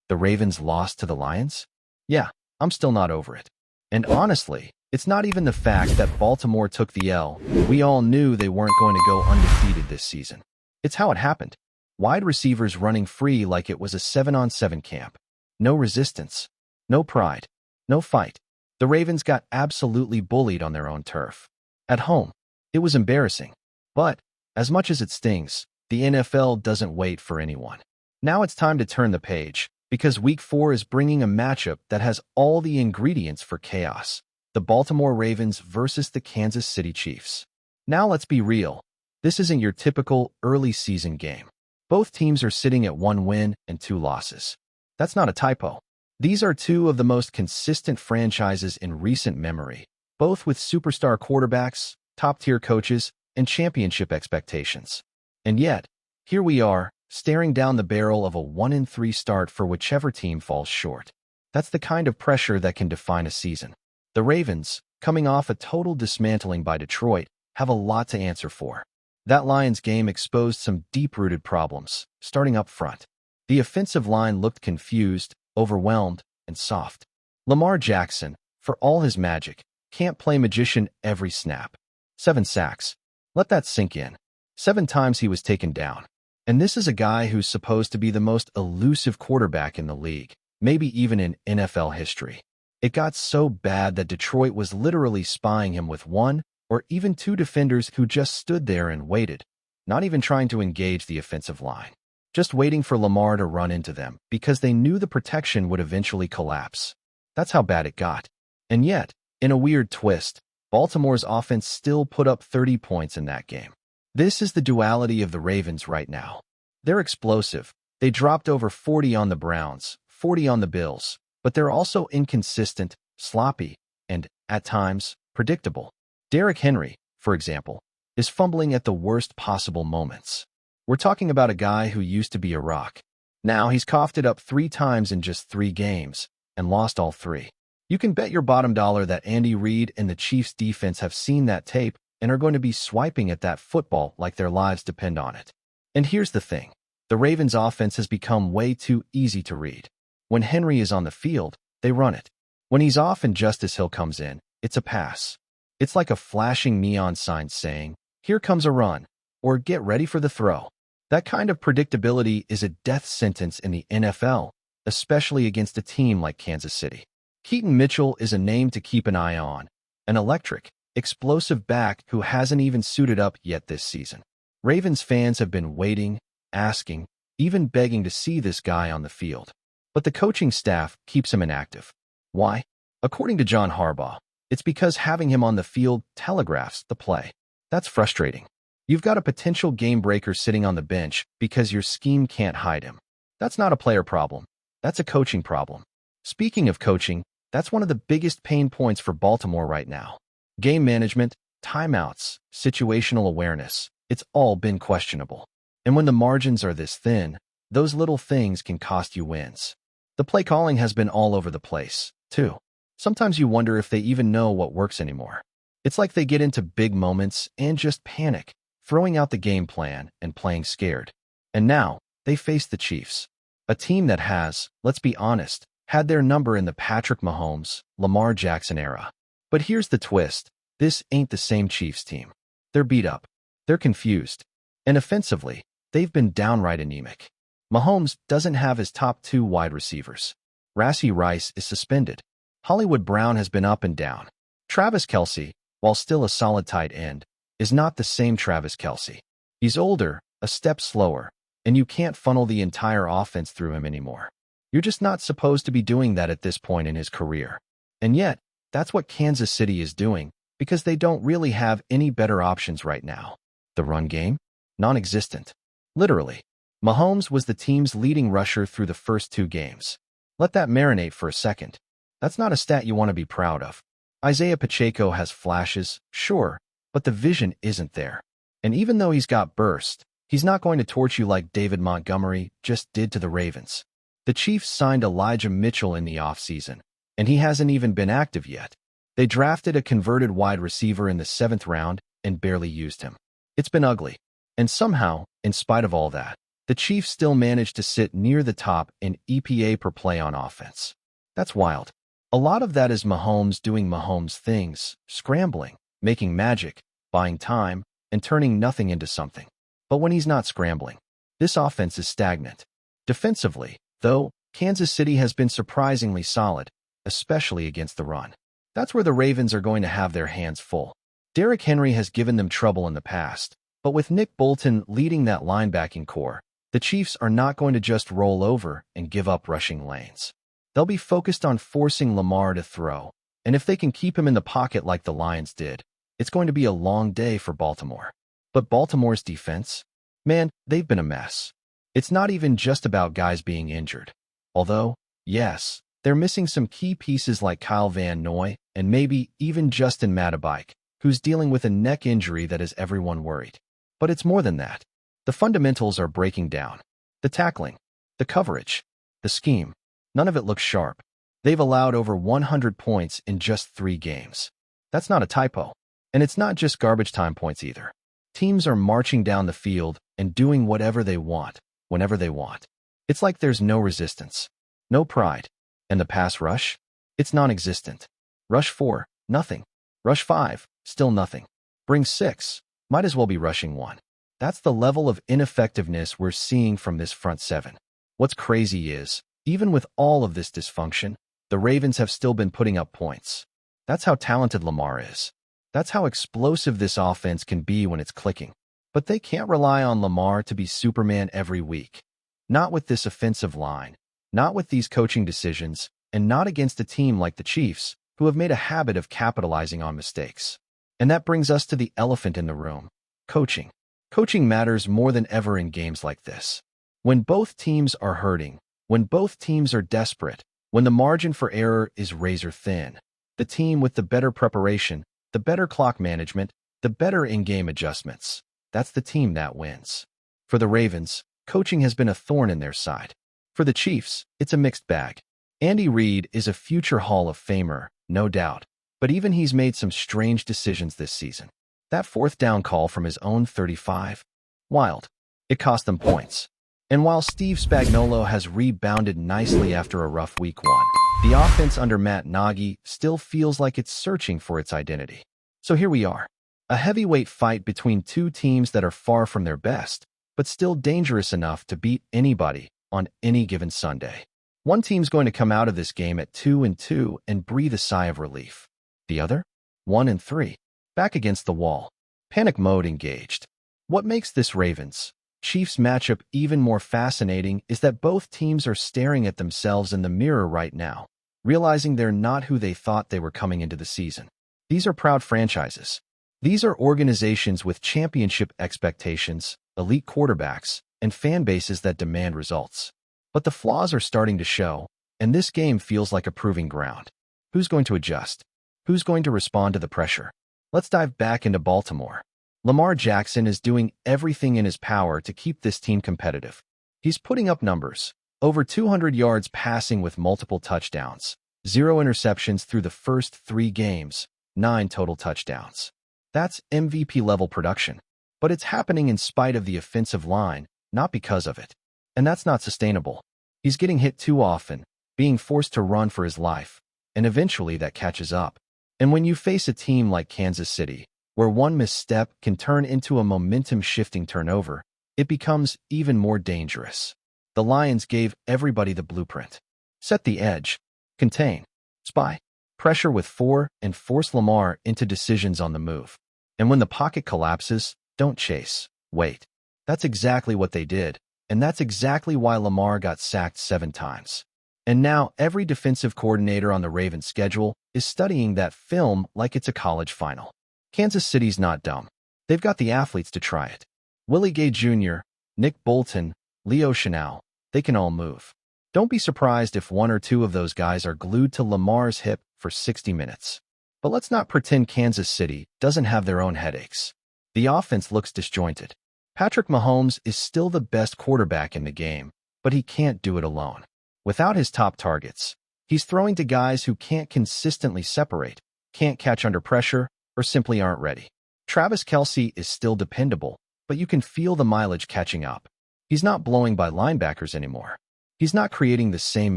The Ravens lost to the Lions? Yeah, I'm still not over it. And honestly, it's not even the fact that Baltimore took the L. We all knew they weren't going to go undefeated this season. It's how it happened. Wide receivers running free like it was a 7-on-7 camp. No resistance. No pride. No fight. The Ravens got absolutely bullied on their own turf. At home, it was embarrassing. But, as much as it stings, the NFL doesn't wait for anyone. Now it's time to turn the page, because Week 4 is bringing a matchup that has all the ingredients for chaos. The Baltimore Ravens versus the Kansas City Chiefs. Now let's be real. This isn't your typical early season game. Both teams are sitting at 1 win and 2 losses. That's not a typo. These are two of the most consistent franchises in recent memory, both with superstar quarterbacks, top-tier coaches, and championship expectations. And yet, here we are, staring down the barrel of a 1-3 start for whichever team falls short. That's the kind of pressure that can define a season. The Ravens, coming off a total dismantling by Detroit, have a lot to answer for. That Lions game exposed some deep-rooted problems, starting up front. The offensive line looked confused, overwhelmed, and soft. Lamar Jackson, for all his magic, can't play magician every snap. 7 sacks. Let that sink in. 7 times he was taken down. And this is a guy who's supposed to be the most elusive quarterback in the league, maybe even in NFL history. It got so bad that Detroit was literally spying him with 1 or even 2 defenders who just stood there and waited, not even trying to engage the offensive line, just waiting for Lamar to run into them because they knew the protection would eventually collapse. That's how bad it got. And yet, in a weird twist, Baltimore's offense still put up 30 points in that game. This is the duality of the Ravens right now. They're explosive. They dropped over 40 on the Browns, 40 on the Bills, but they're also inconsistent, sloppy, and, at times, predictable. Derrick Henry, for example, is fumbling at the worst possible moments. We're talking about a guy who used to be a rock. Now he's coughed it up 3 times in just 3 games, and lost all 3. You can bet your bottom dollar that Andy Reid and the Chiefs' defense have seen that tape and are going to be swiping at that football like their lives depend on it. And here's the thing. The Ravens' offense has become way too easy to read. When Henry is on the field, they run it. When he's off and Justice Hill comes in, it's a pass. It's like a flashing neon sign saying, "Here comes a run," or "Get ready for the throw." That kind of predictability is a death sentence in the NFL, especially against a team like Kansas City. Keaton Mitchell is a name to keep an eye on, an electric, explosive back who hasn't even suited up yet this season. Ravens fans have been waiting, asking, even begging to see this guy on the field. But the coaching staff keeps him inactive. Why? According to John Harbaugh, it's because having him on the field telegraphs the play. That's frustrating. You've got a potential game breaker sitting on the bench because your scheme can't hide him. That's not a player problem. That's a coaching problem. Speaking of coaching, that's one of the biggest pain points for Baltimore right now. Game management, timeouts, situational awareness, it's all been questionable. And when the margins are this thin, those little things can cost you wins. The play calling has been all over the place, too. Sometimes you wonder if they even know what works anymore. It's like they get into big moments and just panic, throwing out the game plan and playing scared. And now, they face the Chiefs, a team that has, let's be honest, had their number in the Patrick Mahomes, Lamar Jackson era. But here's the twist. This ain't the same Chiefs team. They're beat up. They're confused. And offensively, they've been downright anemic. Mahomes doesn't have his top 2 wide receivers. Rashee Rice is suspended. Hollywood Brown has been up and down. Travis Kelce, while still a solid tight end, is not the same Travis Kelce. He's older, a step slower, and you can't funnel the entire offense through him anymore. You're just not supposed to be doing that at this point in his career. And yet, that's what Kansas City is doing, because they don't really have any better options right now. The run game? Non-existent. Literally. Mahomes was the team's leading rusher through the first 2 games. Let that marinate for a second. That's not a stat you want to be proud of. Isaiah Pacheco has flashes, sure, but the vision isn't there. And even though he's got burst, he's not going to torch you like David Montgomery just did to the Ravens. The Chiefs signed Elijah Mitchell in the offseason, and he hasn't even been active yet. They drafted a converted wide receiver in the 7th round and barely used him. It's been ugly. And somehow, in spite of all that, the Chiefs still managed to sit near the top in EPA per play on offense. That's wild. A lot of that is Mahomes doing Mahomes things, scrambling, making magic, buying time, and turning nothing into something. But when he's not scrambling, this offense is stagnant. Defensively, though, Kansas City has been surprisingly solid, especially against the run. That's where the Ravens are going to have their hands full. Derrick Henry has given them trouble in the past, but with Nick Bolton leading that linebacking core, the Chiefs are not going to just roll over and give up rushing lanes. They'll be focused on forcing Lamar to throw, and if they can keep him in the pocket like the Lions did, it's going to be a long day for Baltimore. But Baltimore's defense? Man, they've been a mess. It's not even just about guys being injured. Although, yes, they're missing some key pieces like Kyle Van Noy and maybe even Justin Matabike, who's dealing with a neck injury that has everyone worried. But it's more than that. The fundamentals are breaking down. The tackling, the coverage, the scheme. None of it looks sharp. They've allowed over 100 points in just 3 games. That's not a typo. And it's not just garbage time points either. Teams are marching down the field and doing whatever they want, whenever they want. It's like there's no resistance, no pride. And the pass rush? It's non-existent. Rush 4, nothing. Rush 5, still nothing. Bring 6, might as well be rushing 1. That's the level of ineffectiveness we're seeing from this front 7. What's crazy is, even with all of this dysfunction, the Ravens have still been putting up points. That's how talented Lamar is. That's how explosive this offense can be when it's clicking. But they can't rely on Lamar to be Superman every week. Not with this offensive line, not with these coaching decisions, and not against a team like the Chiefs, who have made a habit of capitalizing on mistakes. And that brings us to the elephant in the room, coaching. Coaching matters more than ever in games like this. When both teams are hurting, when both teams are desperate, when the margin for error is razor thin, the team with the better preparation, the better clock management, the better in-game adjustments, that's the team that wins. For the Ravens, coaching has been a thorn in their side. For the Chiefs, it's a mixed bag. Andy Reid is a future Hall of Famer, no doubt, but even he's made some strange decisions this season. That 4th down call from his own 35? Wild. It cost them points. And while Steve Spagnuolo has rebounded nicely after a rough week 1, the offense under Matt Nagy still feels like it's searching for its identity. So here we are. A heavyweight fight between 2 teams that are far from their best, but still dangerous enough to beat anybody on any given Sunday. One team's going to come out of this game at 2-2 and breathe a sigh of relief. The other? 1-3. Back against the wall. Panic mode engaged. What makes this Ravens-Chiefs matchup even more fascinating is that both teams are staring at themselves in the mirror right now, realizing they're not who they thought they were coming into the season. These are proud franchises. These are organizations with championship expectations, elite quarterbacks, and fan bases that demand results. But the flaws are starting to show, and this game feels like a proving ground. Who's going to adjust? Who's going to respond to the pressure? Let's dive back into Baltimore. Lamar Jackson is doing everything in his power to keep this team competitive. He's putting up numbers. Over 200 yards passing with multiple touchdowns, 0 interceptions through the first 3 games, 9 total touchdowns. That's MVP-level production. But it's happening in spite of the offensive line, not because of it. And that's not sustainable. He's getting hit too often, being forced to run for his life, and eventually that catches up. And when you face a team like Kansas City, where one misstep can turn into a momentum-shifting turnover, it becomes even more dangerous. The Lions gave everybody the blueprint. Set the edge, contain, spy, pressure with 4, and force Lamar into decisions on the move. And when the pocket collapses, don't chase, wait. That's exactly what they did, and that's exactly why Lamar got sacked 7 times. And now every defensive coordinator on the Ravens schedule is studying that film like it's a college final. Kansas City's not dumb. They've got the athletes to try it. Willie Gay Jr., Nick Bolton, Leo Chenal, they can all move. Don't be surprised if 1 or 2 of those guys are glued to Lamar's hip for 60 minutes. But let's not pretend Kansas City doesn't have their own headaches. The offense looks disjointed. Patrick Mahomes is still the best quarterback in the game, but he can't do it alone. Without his top targets, he's throwing to guys who can't consistently separate, can't catch under pressure, or simply aren't ready. Travis Kelce is still dependable, but you can feel the mileage catching up. He's not blowing by linebackers anymore. He's not creating the same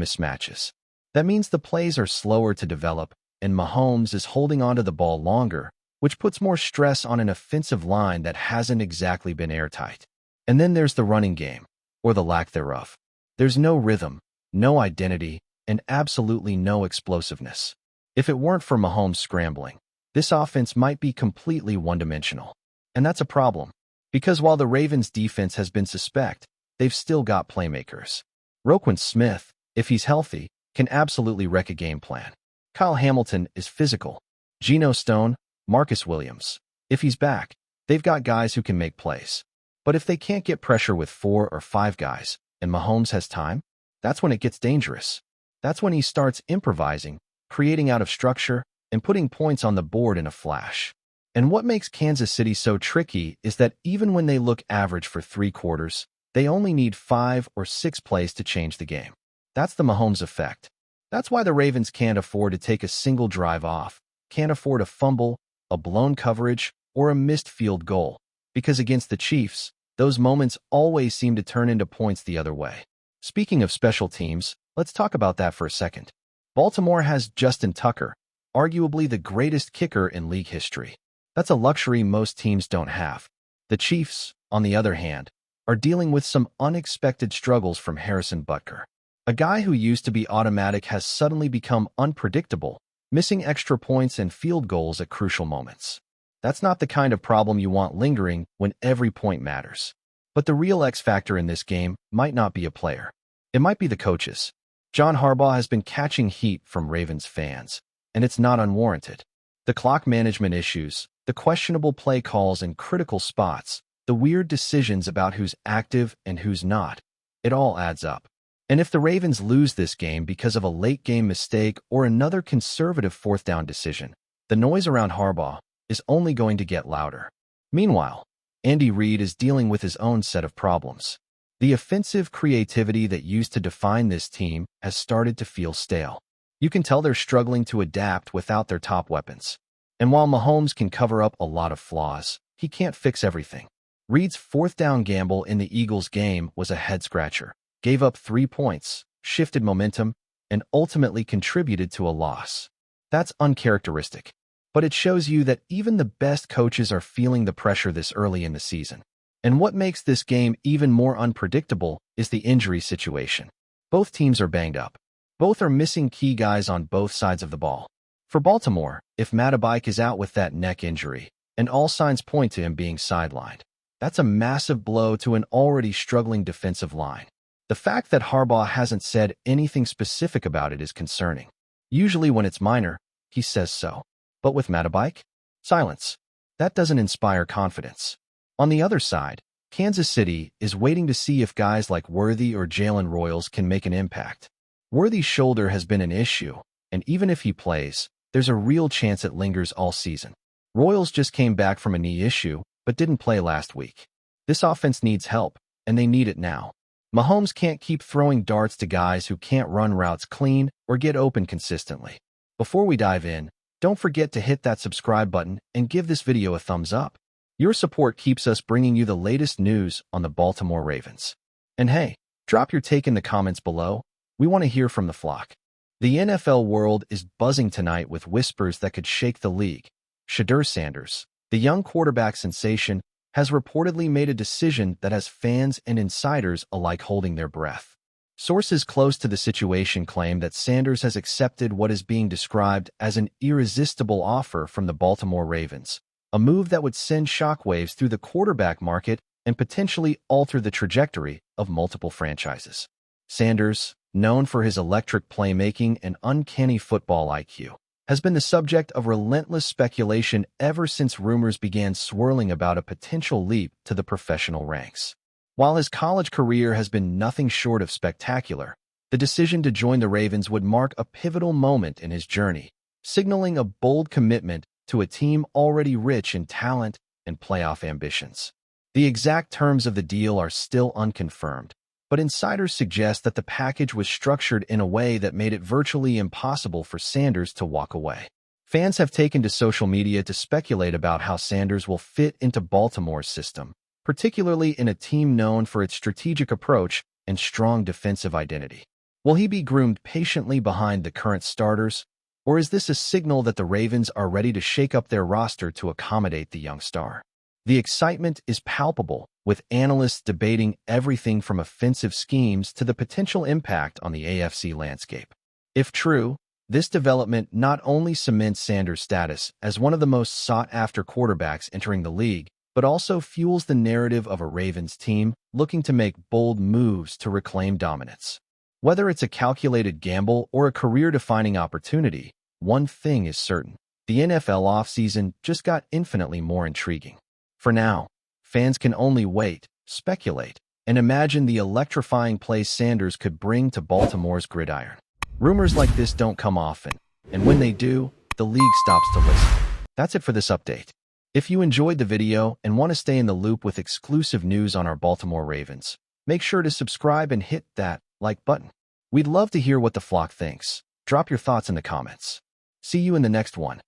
mismatches. That means the plays are slower to develop, and Mahomes is holding onto the ball longer, which puts more stress on an offensive line that hasn't exactly been airtight. And then there's the running game, or the lack thereof. There's no rhythm, no identity, and absolutely no explosiveness. If it weren't for Mahomes scrambling, this offense might be completely one-dimensional. And that's a problem, because while the Ravens' defense has been suspect, they've still got playmakers. Roquan Smith, if he's healthy, can absolutely wreck a game plan. Kyle Hamilton is physical. Geno Stone, Marcus Williams. If he's back, they've got guys who can make plays. But if they can't get pressure with 4 or 5 guys, and Mahomes has time, that's when it gets dangerous. That's when he starts improvising, creating out of structure, and putting points on the board in a flash. And what makes Kansas City so tricky is that even when they look average for 3 quarters, they only need 5 or 6 plays to change the game. That's the Mahomes effect. That's why the Ravens can't afford to take a single drive off, can't afford a fumble, a blown coverage, or a missed field goal. Because against the Chiefs, those moments always seem to turn into points the other way. Speaking of special teams, let's talk about that for a second. Baltimore has Justin Tucker, arguably the greatest kicker in league history. That's a luxury most teams don't have. The Chiefs, on the other hand, are dealing with some unexpected struggles from Harrison Butker. A guy who used to be automatic has suddenly become unpredictable, missing extra points and field goals at crucial moments. That's not the kind of problem you want lingering when every point matters. But the real X factor in this game might not be a player. It might be the coaches. John Harbaugh has been catching heat from Ravens fans, and it's not unwarranted. The clock management issues, the questionable play calls in critical spots, the weird decisions about who's active and who's not, it all adds up. And if the Ravens lose this game because of a late-game mistake or another conservative fourth-down decision, the noise around Harbaugh is only going to get louder. Meanwhile, Andy Reid is dealing with his own set of problems. The offensive creativity that used to define this team has started to feel stale. You can tell they're struggling to adapt without their top weapons. And while Mahomes can cover up a lot of flaws, he can't fix everything. Reid's fourth-down gamble in the Eagles game was a head-scratcher, gave up 3 points, shifted momentum, and ultimately contributed to a loss. That's uncharacteristic. But it shows you that even the best coaches are feeling the pressure this early in the season. And what makes this game even more unpredictable is the injury situation. Both teams are banged up. Both are missing key guys on both sides of the ball. For Baltimore, if Matabike is out with that neck injury, and all signs point to him being sidelined, that's a massive blow to an already struggling defensive line. The fact that Harbaugh hasn't said anything specific about it is concerning. Usually when it's minor, he says so. But with Matabike? Silence. That doesn't inspire confidence. On the other side, Kansas City is waiting to see if guys like Worthy or Jalen Royals can make an impact. Worthy's shoulder has been an issue, and even if he plays, there's a real chance it lingers all season. Royals just came back from a knee issue, but didn't play last week. This offense needs help, and they need it now. Mahomes can't keep throwing darts to guys who can't run routes clean or get open consistently. Before we dive in, don't forget to hit that subscribe button and give this video a thumbs up. Your support keeps us bringing you the latest news on the Baltimore Ravens. And hey, drop your take in the comments below. We want to hear from the flock. The NFL world is buzzing tonight with whispers that could shake the league. Shadur Sanders, the young quarterback sensation, has reportedly made a decision that has fans and insiders alike holding their breath. Sources close to the situation claim that Sanders has accepted what is being described as an irresistible offer from the Baltimore Ravens, a move that would send shockwaves through the quarterback market and potentially alter the trajectory of multiple franchises. Sanders, known for his electric playmaking and uncanny football IQ, has been the subject of relentless speculation ever since rumors began swirling about a potential leap to the professional ranks. While his college career has been nothing short of spectacular, the decision to join the Ravens would mark a pivotal moment in his journey, signaling a bold commitment to a team already rich in talent and playoff ambitions. The exact terms of the deal are still unconfirmed, but insiders suggest that the package was structured in a way that made it virtually impossible for Sanders to walk away. Fans have taken to social media to speculate about how Sanders will fit into Baltimore's system, particularly in a team known for its strategic approach and strong defensive identity. Will he be groomed patiently behind the current starters, or is this a signal that the Ravens are ready to shake up their roster to accommodate the young star? The excitement is palpable, with analysts debating everything from offensive schemes to the potential impact on the AFC landscape. If true, this development not only cements Sanders' status as one of the most sought-after quarterbacks entering the league, but also fuels the narrative of a Ravens team looking to make bold moves to reclaim dominance. Whether it's a calculated gamble or a career-defining opportunity, one thing is certain: the NFL offseason just got infinitely more intriguing. For now, fans can only wait, speculate, and imagine the electrifying play Sanders could bring to Baltimore's gridiron. Rumors like this don't come often, and when they do, the league stops to listen. That's it for this update. If you enjoyed the video and want to stay in the loop with exclusive news on our Baltimore Ravens, make sure to subscribe and hit that like button. We'd love to hear what the flock thinks. Drop your thoughts in the comments. See you in the next one.